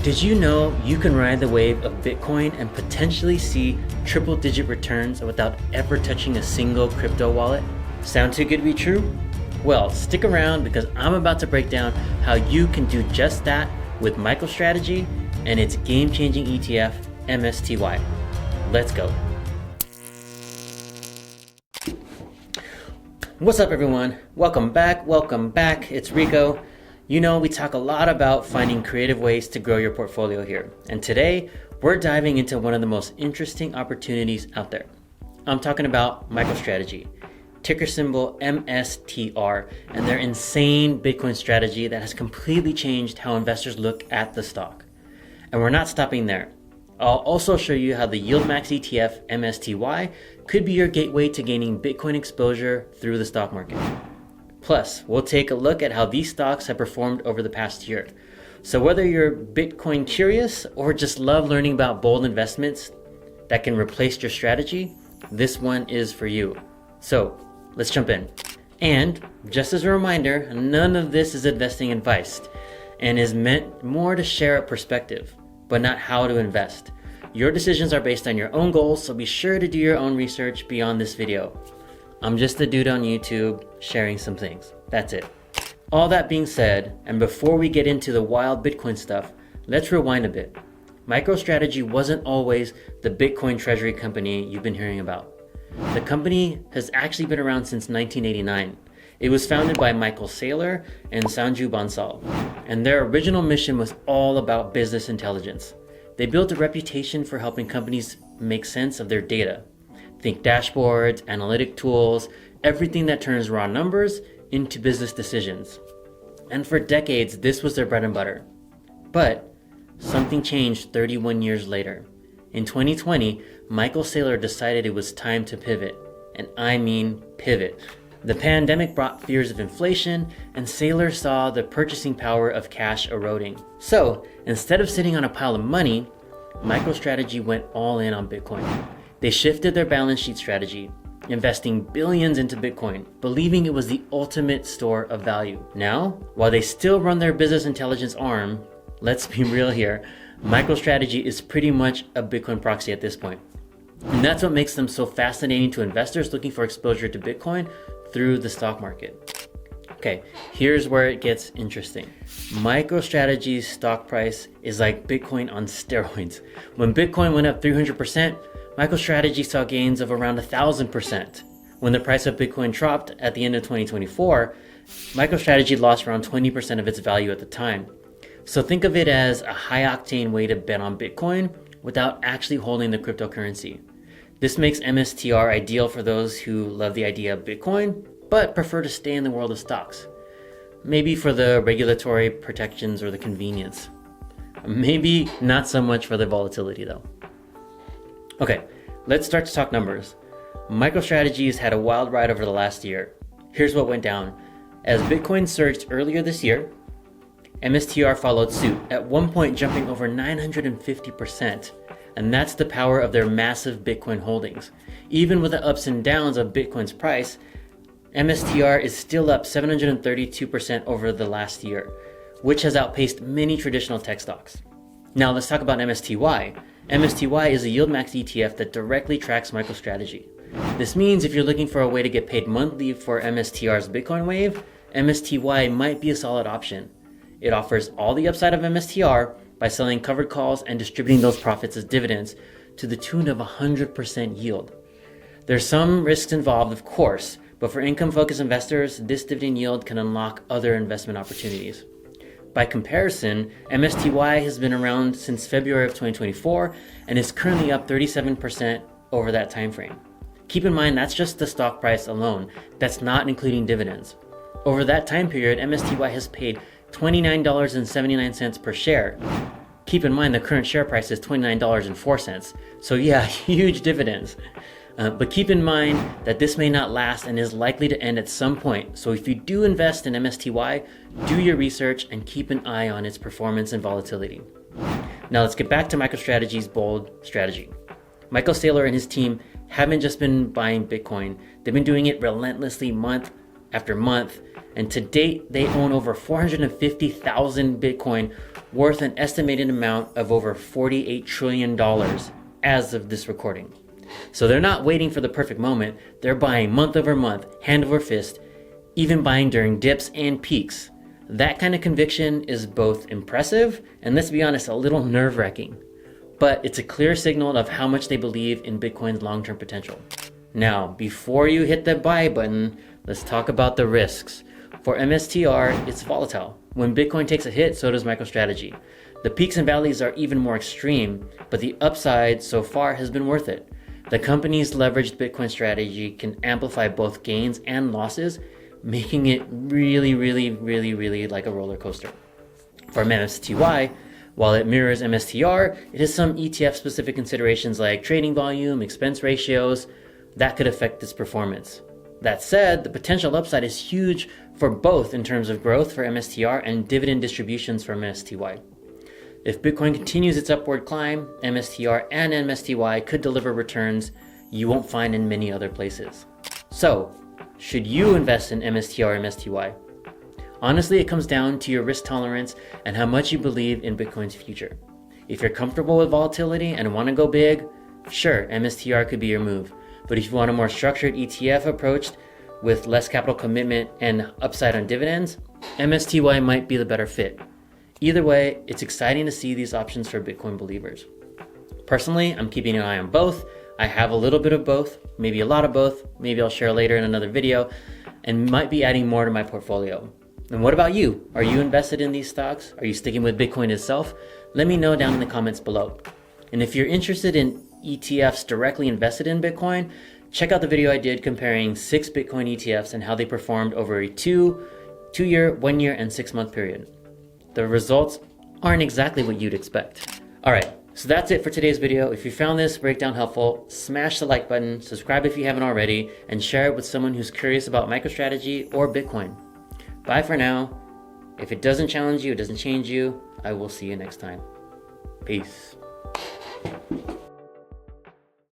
Did you know you can ride the wave of Bitcoin and potentially see triple-digit returns without ever touching a single crypto wallet? Sound too good to be true? Well, stick around because I'm about to break down how you can do just that with MicroStrategy and its game-changing ETF, MSTY. Let's go. What's up, everyone? Welcome back. It's Rico. You know, we talk a lot about finding creative ways to grow your portfolio here. And today, we're diving into one of the most interesting opportunities out there. I'm talking about MicroStrategy, ticker symbol MSTR, and their insane Bitcoin strategy that has completely changed how investors look at the stock. And we're not stopping there. I'll also show you how the Yield Max ETF MSTY could be your gateway to gaining Bitcoin exposure through the stock market. Plus, we'll take a look at how these stocks have performed over the past year. So whether you're Bitcoin curious or just love learning about bold investments that can replace your strategy, this one is for you. So let's jump in. And just as a reminder, none of this is investing advice and is meant more to share a perspective, but not how to invest. Your decisions are based on your own goals, so be sure to do your own research beyond this video. I'm just a dude on YouTube sharing some things. That's it. All that being said, and before we get into the wild Bitcoin stuff, let's rewind a bit. MicroStrategy wasn't always the Bitcoin treasury company you've been hearing about. The company has actually been around since 1989. It was founded by Michael Saylor and Sanju Bansal, and their original mission was all about business intelligence. They built a reputation for helping companies make sense of their data. Think dashboards, analytic tools, everything that turns raw numbers into business decisions. And for decades, this was their bread and butter. But something changed 31 years later. In 2020, Michael Saylor decided it was time to pivot. And I mean pivot. The pandemic brought fears of inflation, and Saylor saw the purchasing power of cash eroding. So instead of sitting on a pile of money, MicroStrategy went all in on Bitcoin. They shifted their balance sheet strategy, investing billions into Bitcoin, believing it was the ultimate store of value. Now, while they still run their business intelligence arm, let's be real here, MicroStrategy is pretty much a Bitcoin proxy at this point. And that's what makes them so fascinating to investors looking for exposure to Bitcoin through the stock market. Okay, here's where it gets interesting. MicroStrategy's stock price is like Bitcoin on steroids. When Bitcoin went up 300%, MicroStrategy saw gains of around 1,000%. When the price of Bitcoin dropped at the end of 2024, MicroStrategy lost around 20% of its value at the time. So think of it as a high-octane way to bet on Bitcoin without actually holding the cryptocurrency. This makes MSTR ideal for those who love the idea of Bitcoin, but prefer to stay in the world of stocks. Maybe for the regulatory protections or the convenience. Maybe not so much for the volatility though. Okay, let's start to talk numbers. MicroStrategy has had a wild ride over the last year. Here's what went down. As Bitcoin surged earlier this year, MSTR followed suit, at one point jumping over 950%. And that's the power of their massive Bitcoin holdings. Even with the ups and downs of Bitcoin's price, MSTR is still up 732% over the last year, which has outpaced many traditional tech stocks. Now let's talk about MSTY. MSTY is a Yield Max ETF that directly tracks MicroStrategy. This means if you're looking for a way to get paid monthly for MSTR's Bitcoin wave, MSTY might be a solid option. It offers all the upside of MSTR by selling covered calls and distributing those profits as dividends to the tune of 100% yield. There's some risks involved, of course, but for income-focused investors, this dividend yield can unlock other investment opportunities. By comparison, MSTY has been around since February of 2024 and is currently up 37% over that time frame. Keep in mind that's just the stock price alone. That's not including dividends. Over that time period, MSTY has paid $29.79 per share. Keep in mind the current share price is $29.04. So yeah, huge dividends. But keep in mind that this may not last and is likely to end at some point. So if you do invest in MSTY, do your research and keep an eye on its performance and volatility. Now let's get back to MicroStrategy's bold strategy. Michael Saylor and his team haven't just been buying Bitcoin. They've been doing it relentlessly month after month. And to date, they own over 450,000 Bitcoin worth an estimated amount of over $48 trillion as of this recording. So they're not waiting for the perfect moment, they're buying month over month, hand over fist, even buying during dips and peaks. That kind of conviction is both impressive and, let's be honest, a little nerve-wracking. But it's a clear signal of how much they believe in Bitcoin's long-term potential. Now, before you hit the buy button, let's talk about the risks. For MSTR, it's volatile. When Bitcoin takes a hit, so does MicroStrategy. The peaks and valleys are even more extreme, but the upside so far has been worth it. The company's leveraged Bitcoin strategy can amplify both gains and losses, making it really like a roller coaster. For MSTY, while it mirrors MSTR, it has some ETF-specific considerations like trading volume, expense ratios, that could affect its performance. That said, the potential upside is huge for both in terms of growth for MSTR and dividend distributions for MSTY. If Bitcoin continues its upward climb, MSTR and MSTY could deliver returns you won't find in many other places. So, should you invest in MSTR or MSTY? Honestly, it comes down to your risk tolerance and how much you believe in Bitcoin's future. If you're comfortable with volatility and want to go big, sure, MSTR could be your move. But if you want a more structured ETF approach with less capital commitment and upside on dividends, MSTY might be the better fit. Either way, it's exciting to see these options for Bitcoin believers. Personally, I'm keeping an eye on both. I have a little bit of both, maybe a lot of both. Maybe I'll share later in another video, and might be adding more to my portfolio. And what about you? Are you invested in these stocks? Are you sticking with Bitcoin itself? Let me know down in the comments below. And if you're interested in ETFs directly invested in Bitcoin, check out the video I did comparing 6 Bitcoin ETFs and how they performed over a 2-year, 1 year, and 6-month period. The results aren't exactly what you'd expect. All right, so that's it for today's video. If you found this breakdown helpful, smash the like button, subscribe if you haven't already, and share it with someone who's curious about MicroStrategy or Bitcoin. Bye for now. If it doesn't challenge you, it doesn't change you, I will see you next time. Peace.